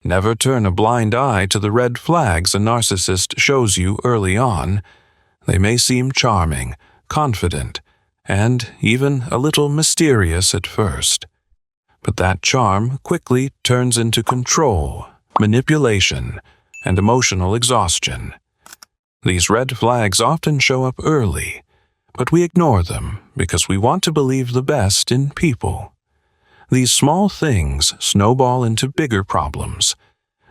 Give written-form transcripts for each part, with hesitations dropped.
Never turn a blind eye to the red flags a narcissist shows you early on. They may seem charming, confident, and even a little mysterious at first. But that charm quickly turns into control, manipulation, and emotional exhaustion. These red flags often show up early, but we ignore them because we want to believe the best in people. These small things snowball into bigger problems,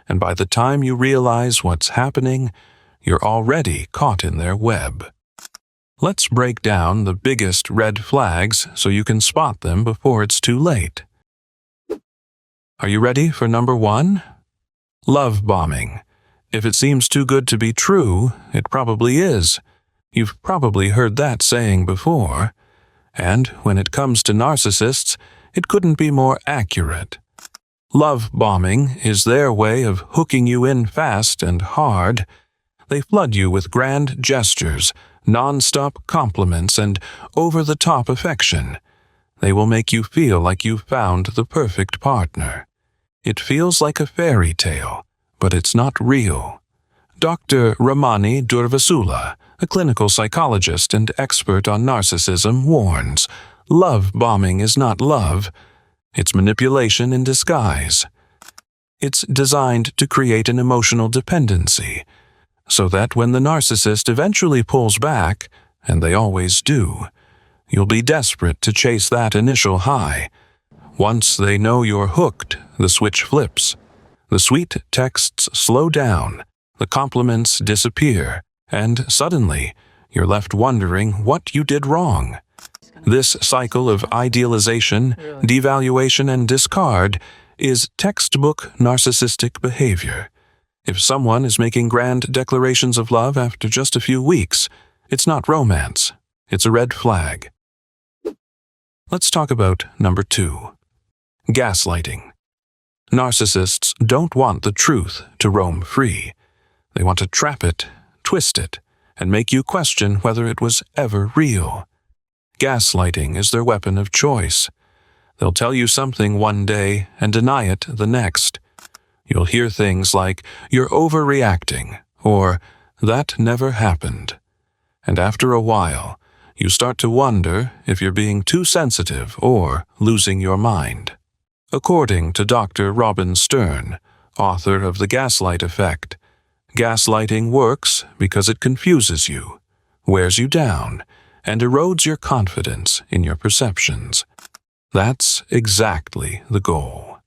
and by the time you realize what's happening, you're already caught in their web. Let's break down the biggest red flags so you can spot them before it's too late. Are you ready for number 1? Love bombing. If it seems too good to be true, it probably is. You've probably heard that saying before. And when it comes to narcissists, it couldn't be more accurate. Love bombing is their way of hooking you in fast and hard. They flood you with grand gestures, non-stop compliments, and over-the-top affection. They will make you feel like you've found the perfect partner. It feels like a fairy tale, but it's not real. Dr. Ramani Durvasula, a clinical psychologist and expert on narcissism, warns, love bombing is not love. It's manipulation in disguise. It's designed to create an emotional dependency, so that when the narcissist eventually pulls back, and they always do, you'll be desperate to chase that initial high. Once they know you're hooked, the switch flips. The sweet texts slow down, the compliments disappear, and suddenly you're left wondering what you did wrong. This cycle of idealization, devaluation, and discard is textbook narcissistic behavior. If someone is making grand declarations of love after just a few weeks, it's not romance, it's a red flag. Let's talk about number 2. Gaslighting. Narcissists don't want the truth to roam free. They want to trap it, twist it, and make you question whether it was ever real. Gaslighting is their weapon of choice. They'll tell you something one day and deny it the next. You'll hear things like, "You're overreacting," or "That never happened." And after a while, you start to wonder if you're being too sensitive or losing your mind. According to Dr. Robin Stern, author of The Gaslight Effect, gaslighting works because it confuses you, wears you down, and erodes your confidence in your perceptions. That's exactly the goal.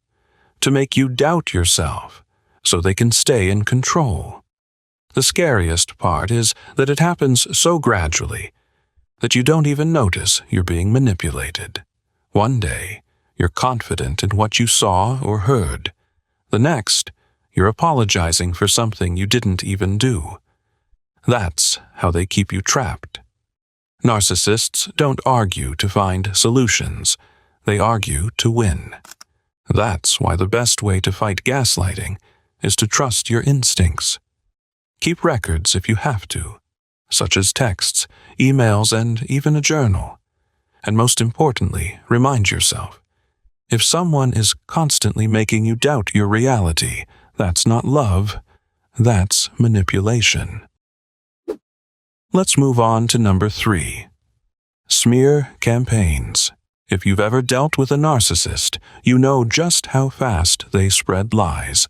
To make you doubt yourself, so they can stay in control. The scariest part is that it happens so gradually that you don't even notice you're being manipulated. One day, you're confident in what you saw or heard. The next, you're apologizing for something you didn't even do. That's how they keep you trapped. Narcissists don't argue to find solutions. They argue to win. That's why the best way to fight gaslighting is to trust your instincts. Keep records if you have to, such as texts, emails, and even a journal. And most importantly, remind yourself, if someone is constantly making you doubt your reality, that's not love, that's manipulation. Let's move on to number 3. Smear campaigns. If you've ever dealt with a narcissist, you know just how fast they spread lies.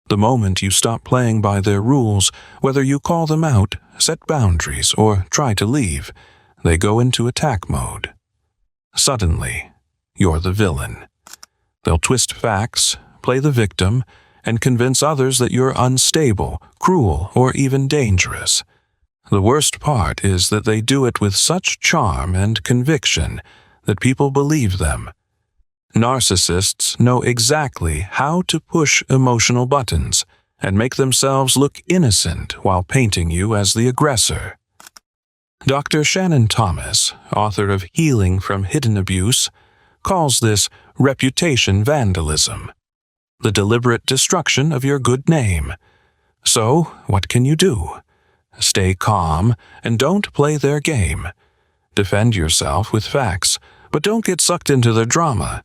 The moment you stop playing by their rules, whether you call them out, set boundaries, or try to leave, they go into attack mode. Suddenly, you're the villain. They'll twist facts, play the victim, and convince others that you're unstable, cruel, or even dangerous. The worst part is that they do it with such charm and conviction that people believe them. Narcissists know exactly how to push emotional buttons and make themselves look innocent while painting you as the aggressor. Dr. Shannon Thomas, author of Healing from Hidden Abuse, calls this reputation vandalism, the deliberate destruction of your good name. So, what can you do? Stay calm and don't play their game. Defend yourself with facts, but don't get sucked into their drama.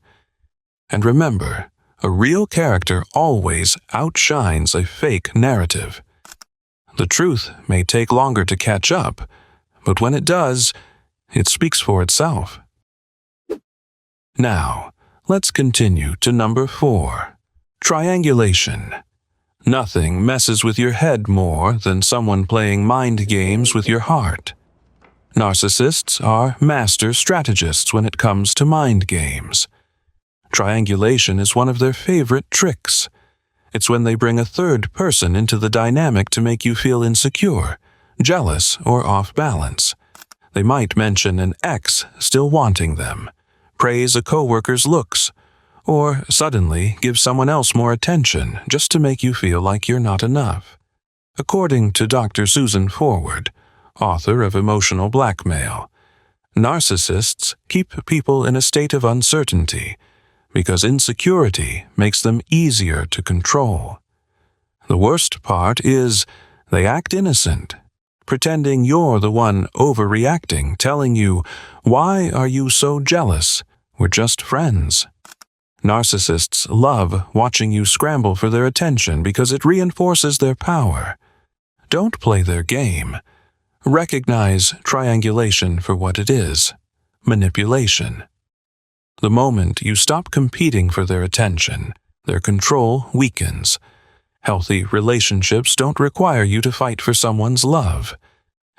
And remember, A real character always outshines a fake narrative. The truth may take longer to catch up, but when it does, it speaks for itself. Now, let's continue to number 4. Triangulation. Nothing messes with your head more than someone playing mind games with your heart. Narcissists are master strategists when it comes to mind games. Triangulation is one of their favorite tricks. It's when they bring a third person into the dynamic to make you feel insecure, jealous, or off balance. They might mention an ex still wanting them, praise a coworker's looks, or suddenly give someone else more attention just to make you feel like you're not enough. According to Dr. Susan Forward, author of Emotional Blackmail, narcissists keep people in a state of uncertainty because insecurity makes them easier to control. The worst part is they act innocent, pretending you're the one overreacting, telling you, "Why are you so jealous? We're just friends." Narcissists love watching you scramble for their attention because it reinforces their power. Don't play their game. Recognize triangulation for what it is: manipulation. The moment you stop competing for their attention, their control weakens. Healthy relationships don't require you to fight for someone's love.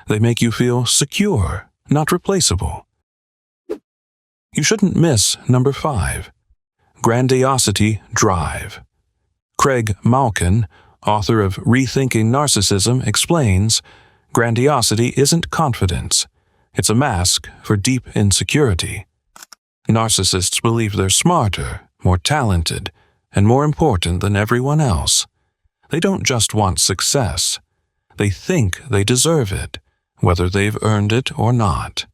They make you feel secure, not replaceable. You shouldn't miss number 5. Grandiosity drive. Craig Malkin, author of Rethinking Narcissism, explains, grandiosity isn't confidence. It's a mask for deep insecurity. Narcissists believe they're smarter, more talented, and more important than everyone else. They don't just want success. They think they deserve it, whether they've earned it or not.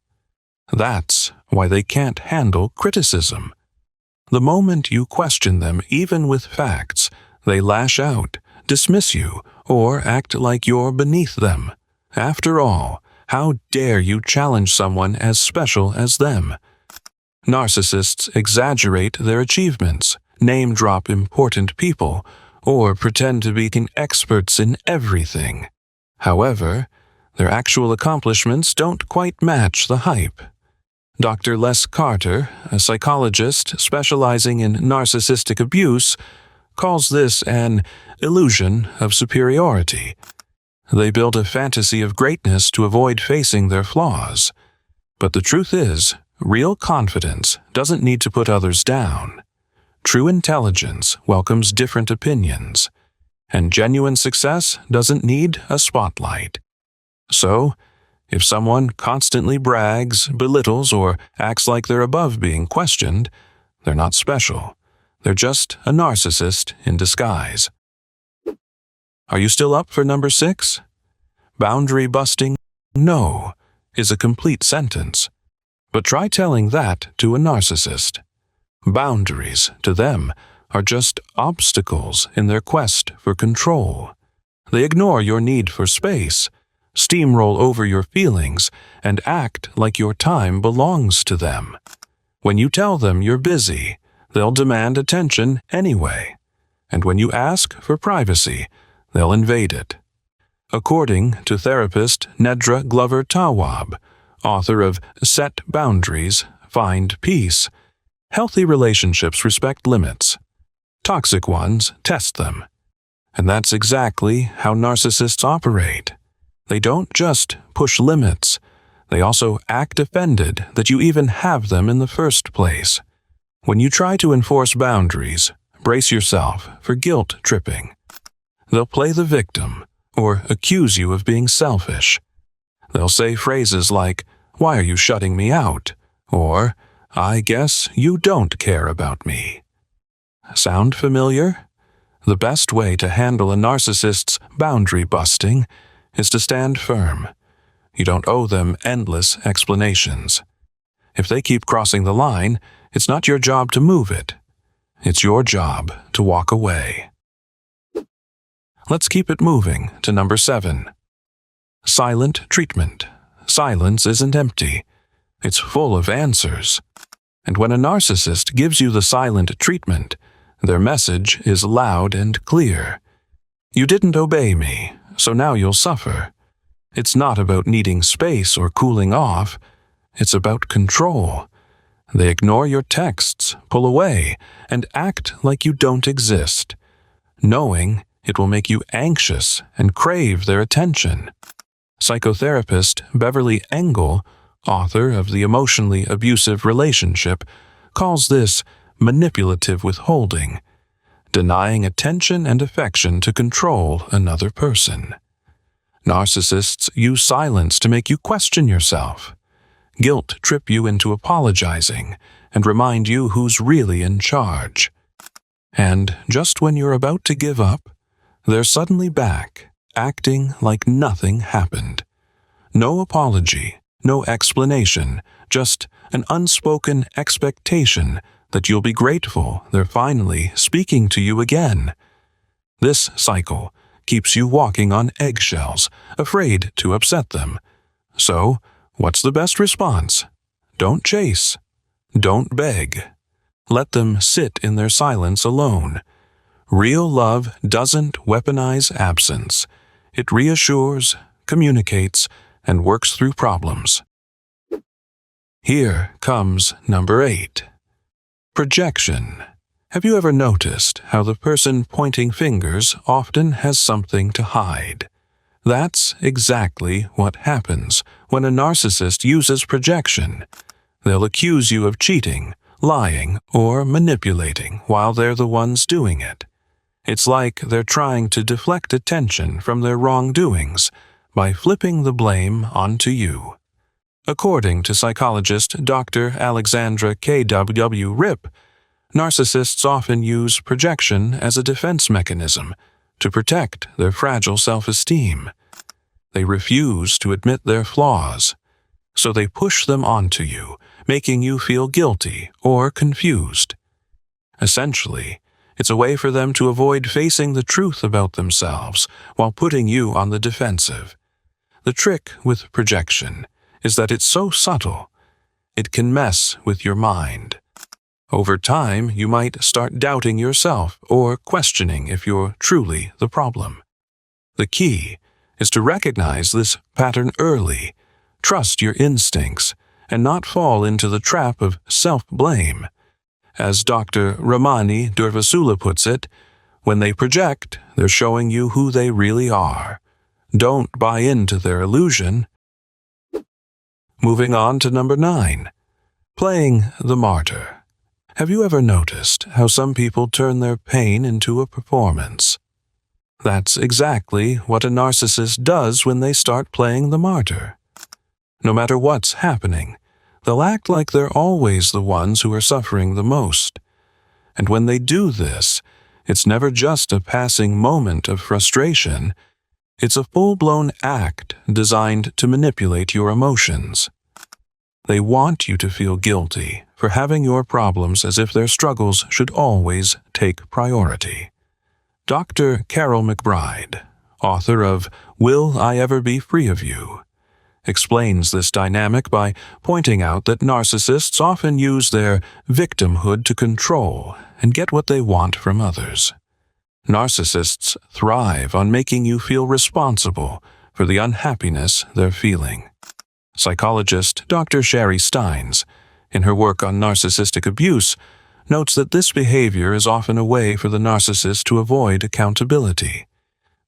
That's why they can't handle criticism. The moment you question them, even with facts, they lash out, dismiss you, or act like you're beneath them. After all, how dare you challenge someone as special as them? Narcissists exaggerate their achievements, name-drop important people, or pretend to be experts in everything. However, their actual accomplishments don't quite match the hype. Dr. Les Carter, a psychologist specializing in narcissistic abuse, calls this an illusion of superiority. They build a fantasy of greatness to avoid facing their flaws. But the truth is, real confidence doesn't need to put others down. True intelligence welcomes different opinions, and genuine success doesn't need a spotlight. So, if someone constantly brags, belittles, or acts like they're above being questioned, they're not special. They're just a narcissist in disguise. Are you still up for number 6? Boundary busting, no, is a complete sentence. But try telling that to a narcissist. Boundaries, to them, are just obstacles in their quest for control. They ignore your need for space, steamroll over your feelings, and act like your time belongs to them. When you tell them you're busy, they'll demand attention anyway. And when you ask for privacy, they'll invade it. According to therapist Nedra Glover Tawwab, author of Set Boundaries, Find Peace, healthy relationships respect limits. Toxic ones test them. And that's exactly how narcissists operate. They don't just push limits. They also act offended that you even have them in the first place. When you try to enforce boundaries, brace yourself for guilt tripping. They'll play the victim or accuse you of being selfish. They'll say phrases like, "Why are you shutting me out?" or, "I guess you don't care about me." Sound familiar? The best way to handle a narcissist's boundary busting is to stand firm. You don't owe them endless explanations. If they keep crossing the line, it's not your job to move it. It's your job to walk away. Let's keep it moving to number 7. Silent treatment. Silence isn't empty. It's full of answers. And when a narcissist gives you the silent treatment, Their message is loud and clear. You didn't obey me, so now you'll suffer. It's not about needing space or cooling off. It's about control. They ignore your texts, pull away, and act like you don't exist, knowing it will make you anxious and crave their attention. Psychotherapist Beverly Engel, author of The Emotionally Abusive Relationship, calls this manipulative withholding, denying attention and affection to control another person. Narcissists use silence to make you question yourself. Guilt trip you into apologizing and remind you who's really in charge. And just when you're about to give up, they're suddenly back, acting like nothing happened. No apology, no explanation, just an unspoken expectation that you'll be grateful they're finally speaking to you again. This cycle keeps you walking on eggshells, afraid to upset them. So, what's the best response? Don't chase. Don't beg. Let them sit in their silence alone. Real love doesn't weaponize absence. It reassures, communicates, and works through problems. Here comes number 8. Projection. Have you ever noticed how the person pointing fingers often has something to hide? That's exactly what happens when a narcissist uses projection. They'll accuse you of cheating, lying, or manipulating while they're the ones doing it. It's like they're trying to deflect attention from their wrongdoings by flipping the blame onto you. According to psychologist Dr. Alexandra K.W. Rip, narcissists often use projection as a defense mechanism to protect their fragile self-esteem. They refuse to admit their flaws, so they push them onto you, making you feel guilty or confused. Essentially, it's a way for them to avoid facing the truth about themselves while putting you on the defensive. The trick with projection is that it's so subtle, it can mess with your mind. Over time, you might start doubting yourself or questioning if you're truly the problem. The key is to recognize this pattern early, trust your instincts, and not fall into the trap of self-blame. As Dr. Ramani Durvasula puts it, when they project, they're showing you who they really are. Don't buy into their illusion. Moving on to number 9. Playing the martyr. Have you ever noticed how some people turn their pain into a performance? That's exactly what a narcissist does when they start playing the martyr. No matter what's happening, they'll act like they're always the ones who are suffering the most. And when they do this, it's never just a passing moment of frustration. It's a full-blown act designed to manipulate your emotions. They want you to feel guilty for having your problems as if their struggles should always take priority. Dr. Carol McBride, author of Will I Ever Be Free of You?, explains this dynamic by pointing out that narcissists often use their victimhood to control and get what they want from others. Narcissists thrive on making you feel responsible for the unhappiness they're feeling. Psychologist Dr. Sherry Steins, in her work on narcissistic abuse, notes that this behavior is often a way for the narcissist to avoid accountability.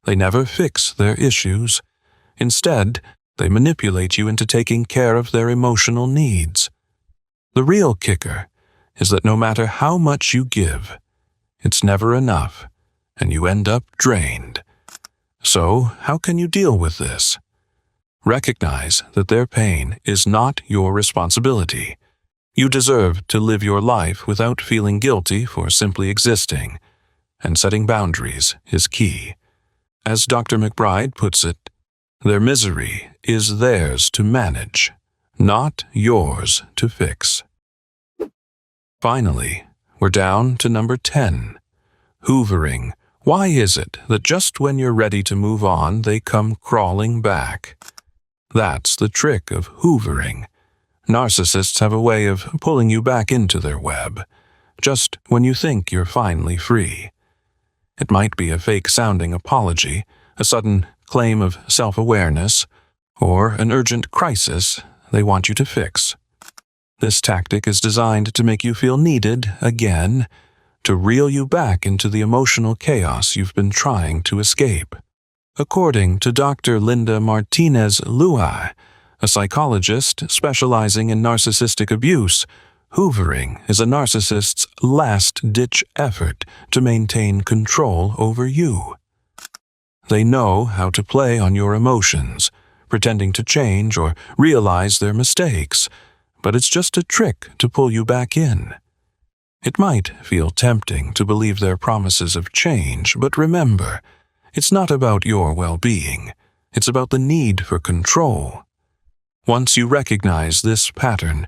They never fix their issues. Instead, they manipulate you into taking care of their emotional needs. The real kicker is that no matter how much you give, it's never enough, and you end up drained. So, how can you deal with this? Recognize that their pain is not your responsibility. You deserve to live your life without feeling guilty for simply existing, and setting boundaries is key. As Dr. McBride puts it, their misery is theirs to manage, not yours to fix. Finally, we're down to number 10. Hoovering. Why is it that just when you're ready to move on, they come crawling back? That's the trick of hoovering. Narcissists have a way of pulling you back into their web, just when you think you're finally free. It might be a fake-sounding apology, a sudden claim of self-awareness, or an urgent crisis they want you to fix. This tactic is designed to make you feel needed again, to reel you back into the emotional chaos you've been trying to escape. According to Dr. Linda Martinez-Luai, a psychologist specializing in narcissistic abuse, hoovering is a narcissist's last-ditch effort to maintain control over you. They know how to play on your emotions, pretending to change or realize their mistakes, but it's just a trick to pull you back in. It might feel tempting to believe their promises of change, but remember, it's not about your well-being. It's about the need for control. Once you recognize this pattern,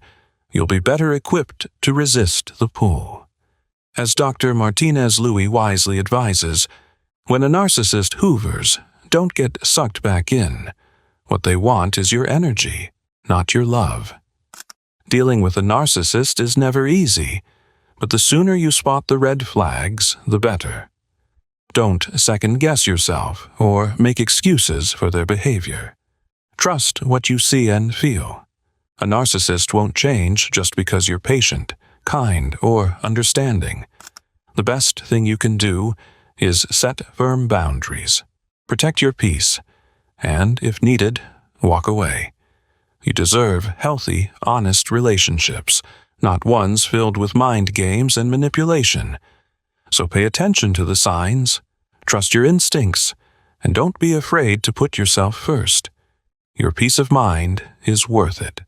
you'll be better equipped to resist the pull. As Dr. Martinez-Luai wisely advises, when a narcissist hoovers, don't get sucked back in. What they want is your energy, not your love. Dealing with a narcissist is never easy, but the sooner you spot the red flags, the better. Don't second-guess yourself or make excuses for their behavior. Trust what you see and feel. A narcissist won't change just because you're patient, kind, or understanding. The best thing you can do is set firm boundaries, protect your peace, and, if needed, walk away. You deserve healthy, honest relationships, not ones filled with mind games and manipulation. So pay attention to the signs, trust your instincts, and don't be afraid to put yourself first. Your peace of mind is worth it.